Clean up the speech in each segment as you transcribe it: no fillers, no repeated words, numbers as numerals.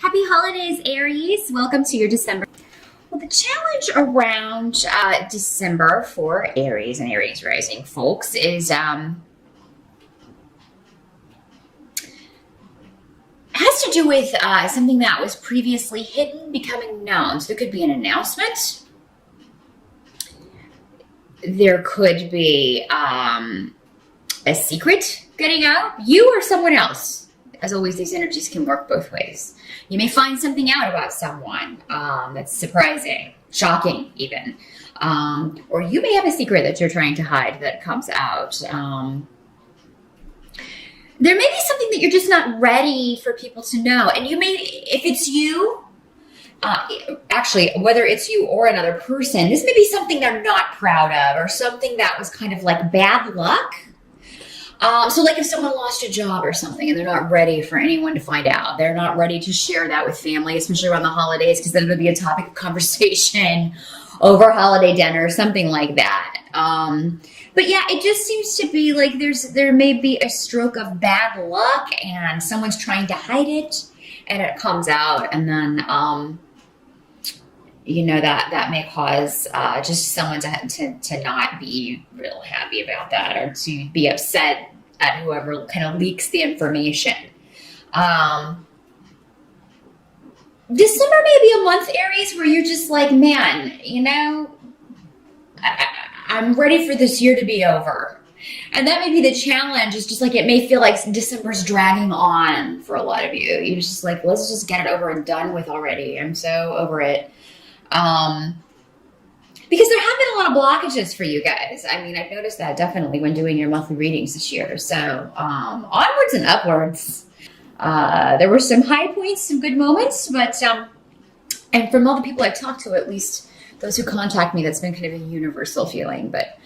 Happy holidays, Aries. Welcome to your December. Well, the challenge around December for Aries and Aries rising folks is has to do with something that was previously hidden becoming known. So there could be an announcement. There could be a secret getting out. You or someone else. As always, these energies can work both ways. You may find something out about someone that's surprising, shocking even. Or you may have a secret that you're trying to hide that comes out. There may be something that you're just not ready for people to know. And you may, if it's you, actually, whether it's you or another person, this may be something they're not proud of or something that was kind of like bad luck. So like if someone lost a job or something and they're not ready for anyone to find out, they're not ready to share that with family, especially around the holidays, because then it'll be a topic of conversation over holiday dinner or something like that. But yeah, it just seems to be like there may be a stroke of bad luck and someone's trying to hide it and it comes out, and then that may cause just someone to not be real happy about that, or to be upset at whoever kind of leaks the information. December may be a month, Aries, where you're just like, man, I'm ready for this year to be over. And that may be the challenge. It's just like, it may feel like December's dragging on for a lot of you. You're just like, let's just get it over and done with already. I'm so over it. Because there have been a lot of blockages for you guys. I mean, I've noticed that definitely when doing your monthly readings this year. So, onwards and upwards. There were some high points, some good moments, but, and from all the people I've talked to, at least those who contact me, that's been kind of a universal feeling, but,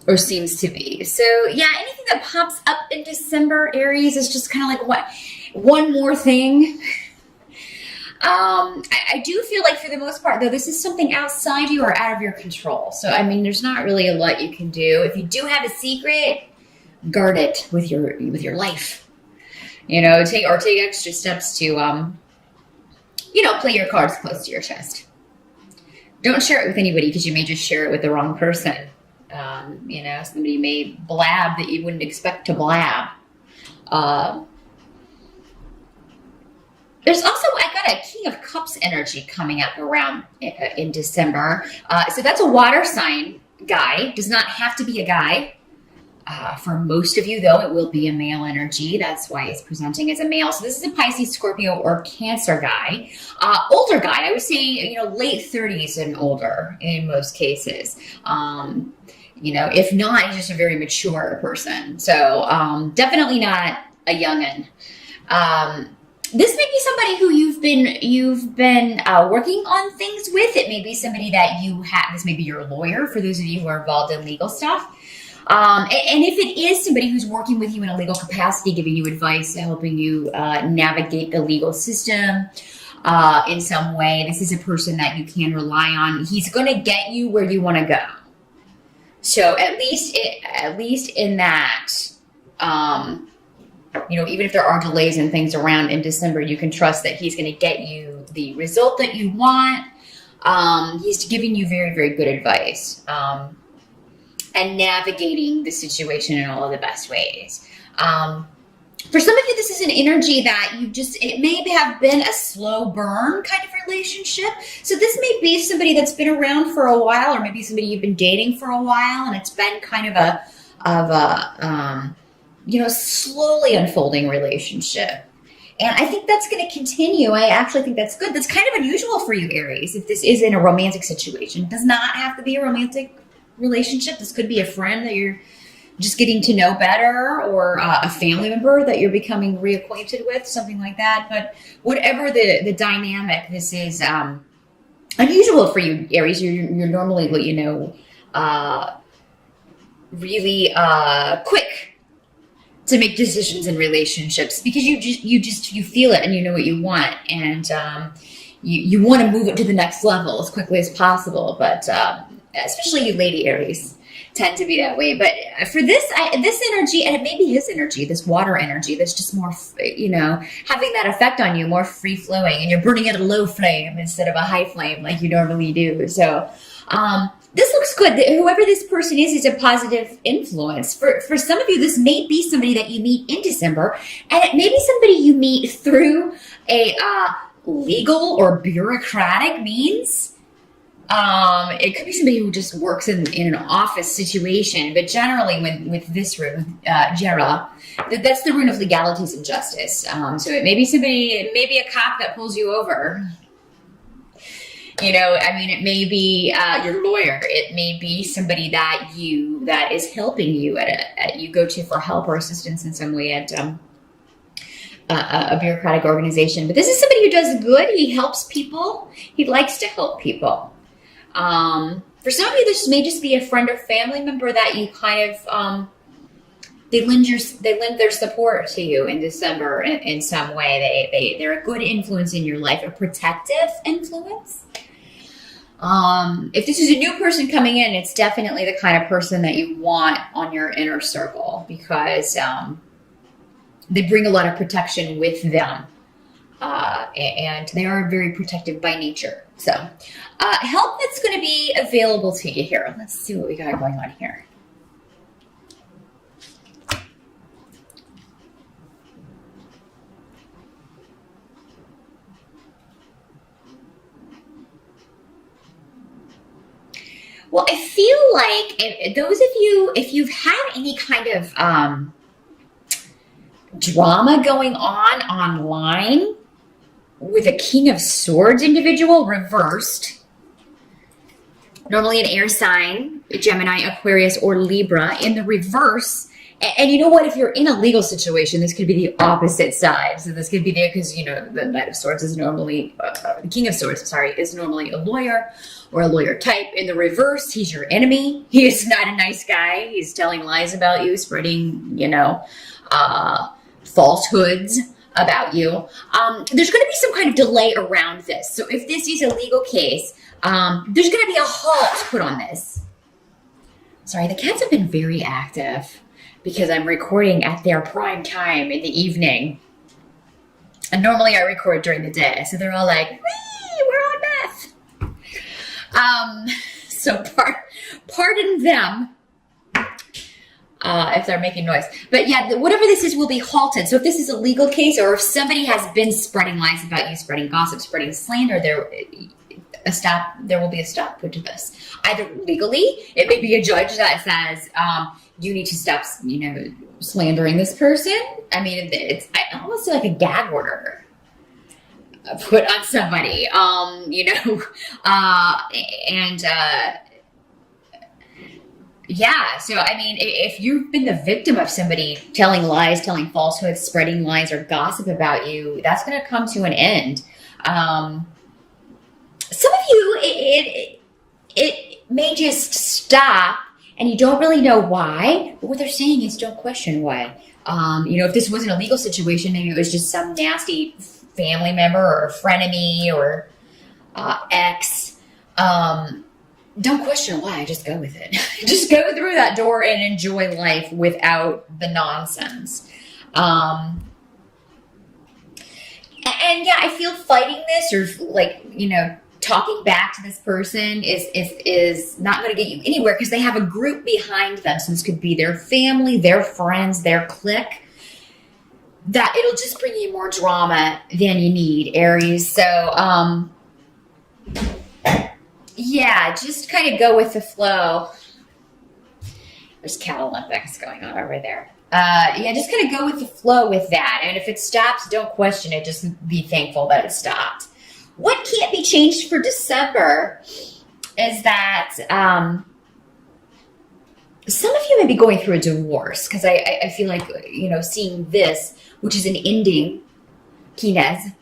or seems to be. So yeah, anything that pops up in December, Aries, is just kind of like one more thing. I do feel like for the most part, though, this is something outside you or out of your control. So, I mean, there's not really a lot you can do. If you do have a secret, guard it with your life. Take extra steps to, play your cards close to your chest. Don't share it with anybody, because you may just share it with the wrong person. Somebody may blab that you wouldn't expect to blab. There's also, I got a King of Cups energy coming up around in December. So that's a water sign guy. Does not have to be a guy. For most of you, though, it will be a male energy. That's why it's presenting as a male. So this is a Pisces, Scorpio, or Cancer guy. Older guy, I would say, late 30s and older in most cases. If not, he's just a very mature person. So definitely not a youngin'. This may be somebody who you've been working on things with. It may be somebody that you have. This may be your lawyer, for those of you who are involved in legal stuff. And if it is somebody who's working with you in a legal capacity, giving you advice, helping you navigate the legal system in some way, this is a person that you can rely on. He's going to get you where you want to go. So at least in that. Even if there are delays and things around in December, you can trust that he's going to get you the result that you want. He's giving you very, very good advice and navigating the situation in all of the best ways. For some of you, this is an energy that it may have been a slow burn kind of relationship. So this may be somebody that's been around for a while, or maybe somebody you've been dating for a while, and it's been kind of a slowly unfolding relationship. And I think that's going to continue. I actually think that's good. That's kind of unusual for you, Aries, if this is in a romantic situation. It does not have to be a romantic relationship. This could be a friend that you're just getting to know better, or a family member that you're becoming reacquainted with, something like that. But whatever the dynamic, this is unusual for you, Aries. You're normally, really quick to make decisions in relationships, because you feel it and you know what you want, and you want to move it to the next level as quickly as possible. But especially you lady Aries tend to be that way. But for this energy, and it may be his energy, this water energy, that's just more, having that effect on you, more free flowing, and you're burning at a low flame instead of a high flame like you normally do. So, this looks good. Whoever this person is a positive influence. For some of you, this may be somebody that you meet in December, and it may be somebody you meet through a legal or bureaucratic means. It could be somebody who just works in an office situation, but generally with this rune, that's the rune of legalities and justice. So it may be somebody, it may be a cop that pulls you over. It may be your lawyer. It may be somebody that is helping you you go to for help or assistance in some way at a bureaucratic organization. But this is somebody who does good. He helps people. He likes to help people. For some of you, this may just be a friend or family member that you kind of, they lend their support to you in December in some way. They're a good influence in your life, a protective influence. If this is a new person coming in, it's definitely the kind of person that you want on your inner circle, because, they bring a lot of protection with them. And they are very protective by nature. So, help that's going to be available to you here. Let's see what we got going on here. Well, I feel like those of you, if you've had any kind of drama going on online with a King of Swords individual reversed, normally an air sign, Gemini, Aquarius, or Libra, in the reverse. And you know what? If you're in a legal situation, this could be the opposite side. So this could be there because, the Knight of Swords is normally, the King of Swords, is normally a lawyer or a lawyer type. In the reverse, he's your enemy. He is not a nice guy. He's telling lies about you, spreading, falsehoods about you. There's going to be some kind of delay around this. So if this is a legal case, there's going to be a halt put on this. Sorry, the cats have been very active because I'm recording at their prime time in the evening. And normally I record during the day. So they're all like, wee, we're on meth. So pardon them if they're making noise. But yeah, whatever this is will be halted. So if this is a legal case, or if somebody has been spreading lies about you, spreading gossip, spreading slander, there will be a stop put to this. Either legally, it may be a judge that says, you need to stop, slandering this person. I mean, it's almost like a gag order put on somebody, yeah. So, I mean, if you've been the victim of somebody telling lies, telling falsehoods, spreading lies or gossip about you, that's going to come to an end. Some of you, it may just stop and you don't really know why, but what they're saying is don't question why. If this wasn't a legal situation, maybe it was just some nasty family member or frenemy or ex. Don't question why, just go with it. Just go through that door and enjoy life without the nonsense. And yeah, I feel fighting this or talking back to this person is not going to get you anywhere because they have a group behind them. So this could be their family, their friends, their clique. That it'll just bring you more drama than you need, Aries. So, yeah, just kind of go with the flow. There's Cat Olympics going on over there. Yeah, just kind of go with the flow with that. And if it stops, don't question it. Just be thankful that it stopped. What can't be changed for December is that some of you may be going through a divorce because I feel like, seeing this, which is an ending, Kinez,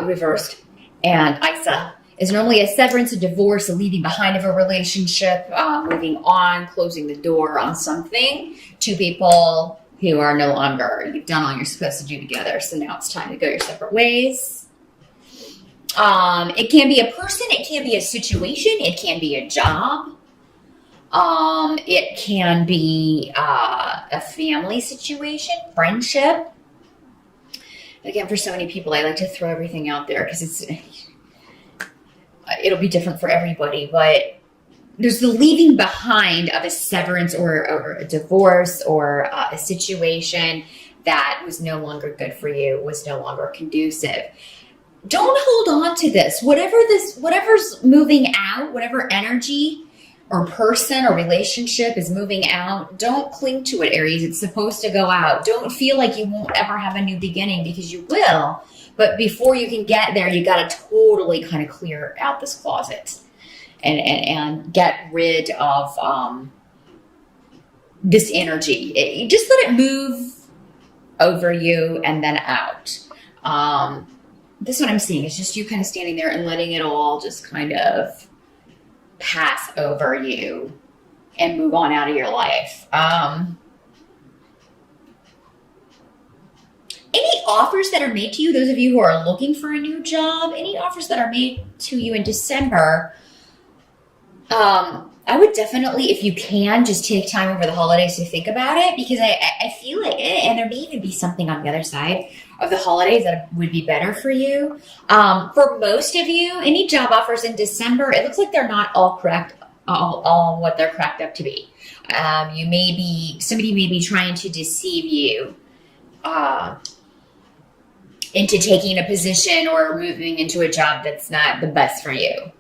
reversed, and Isa, is normally a severance, a divorce, a leaving behind of a relationship, moving on, closing the door on something. Two people who are no longer, you've done all you're supposed to do together, so now it's time to go your separate ways. It can be a person, it can be a situation, it can be a job. It can be a family situation, friendship. Again, for so many people, I like to throw everything out there because it'll be different for everybody. But there's the leaving behind of a severance or a divorce or a situation that was no longer good for you, was no longer conducive. Don't hold on to this. Whatever's moving out, whatever energy or person or relationship is moving out, don't cling to it, Aries. It's supposed to go out. Don't feel like you won't ever have a new beginning, because you will. But before you can get there, you got to totally kind of clear out this closet and get rid of this energy. Just let it move over you and then out. This is what I'm seeing. It's just you kind of standing there and letting it all just kind of pass over you and move on out of your life. Any offers that are made to you, those of you who are looking for a new job, any offers that are made to you in December, I would definitely, if you can, just take time over the holidays to think about it, because I feel like, and there may even be something on the other side of the holidays that would be better for you. For most of you, any job offers in December, it looks like they're not all correct, all what they're cracked up to be. Somebody may be trying to deceive you into taking a position or moving into a job that's not the best for you.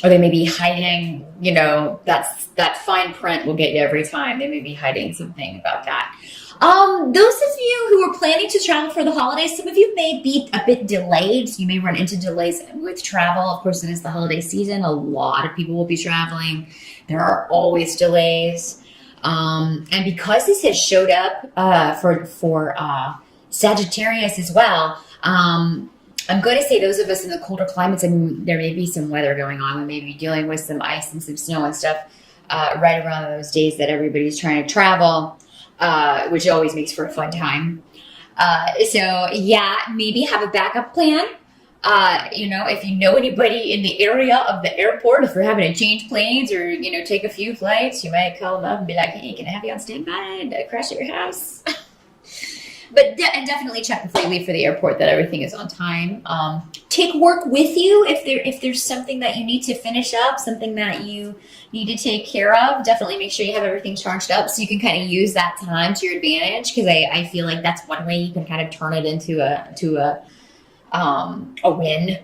Or they may be hiding, that fine print will get you every time. They may be hiding something about that. Those of you who are planning to travel for the holidays, some of you may be a bit delayed. So you may run into delays with travel. Of course, it is the holiday season. A lot of people will be traveling. There are always delays. And because this has showed up for Sagittarius as well, I'm going to say those of us in the colder climates, and there may be some weather going on. We may be dealing with some ice and some snow and stuff right around those days that everybody's trying to travel, which always makes for a fun time. Maybe have a backup plan. If you know anybody in the area of the airport, if you're having to change planes or, take a few flights, you might call them up and be like, hey, can I have you on standby and crash at your house? But definitely check before you leave for the airport that everything is on time. Take work with you if there's something that you need to finish up, something that you need to take care of. Definitely make sure you have everything charged up so you can kind of use that time to your advantage, because I feel like that's one way you can kind of turn it into a win,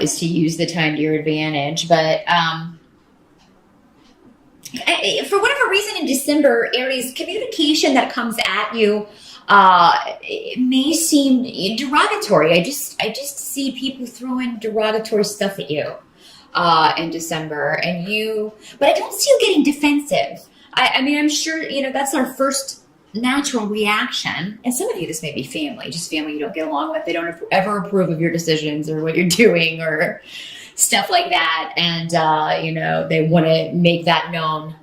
is to use the time to your advantage. But for whatever reason in December, Aries, communication that comes at you, it may seem derogatory. I just see people throwing derogatory stuff at you in December, but I don't see you getting defensive. I'm sure that's our first natural reaction. And some of you, this may be family you don't get along with. They don't ever approve of your decisions or what you're doing or stuff like that, and they want to make that known.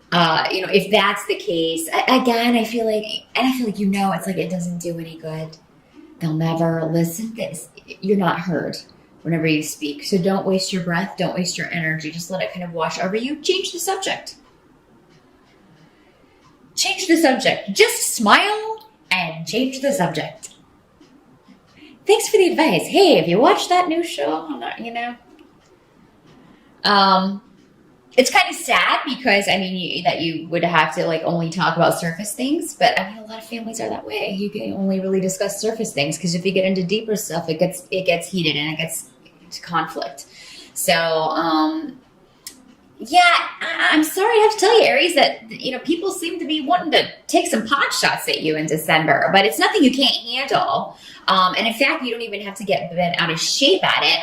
If that's the case, again, I feel like it's like it doesn't do any good. They'll never listen. You're not heard whenever you speak. So don't waste your breath. Don't waste your energy. Just let it kind of wash over you. Change the subject. Just smile and change the subject. Thanks for the advice. Hey, have you watched that new show? It's kind of sad because, that you would have to only talk about surface things, but a lot of families are that way. You can only really discuss surface things, because if you get into deeper stuff, it gets heated and it gets to conflict. So, I'm sorry I have to tell you, Aries, that, people seem to be wanting to take some pot shots at you in December, but it's nothing you can't handle. And in fact, you don't even have to get bent out of shape at it.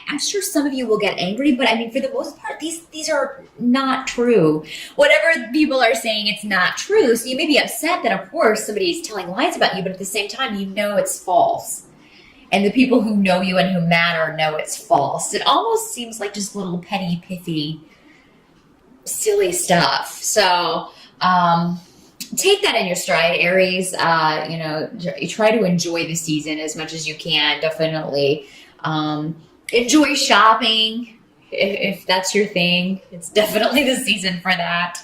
I'm sure some of you will get angry, but for the most part, these are not true. Whatever people are saying, it's not true. So you may be upset that, of course, somebody's telling lies about you, but at the same time, it's false. And the people who know you and who matter know it's false. It almost seems like just little petty, pithy, silly stuff. So, take that in your stride, Aries. Try to enjoy the season as much as you can. Definitely enjoy shopping. if that's your thing, it's definitely the season for that.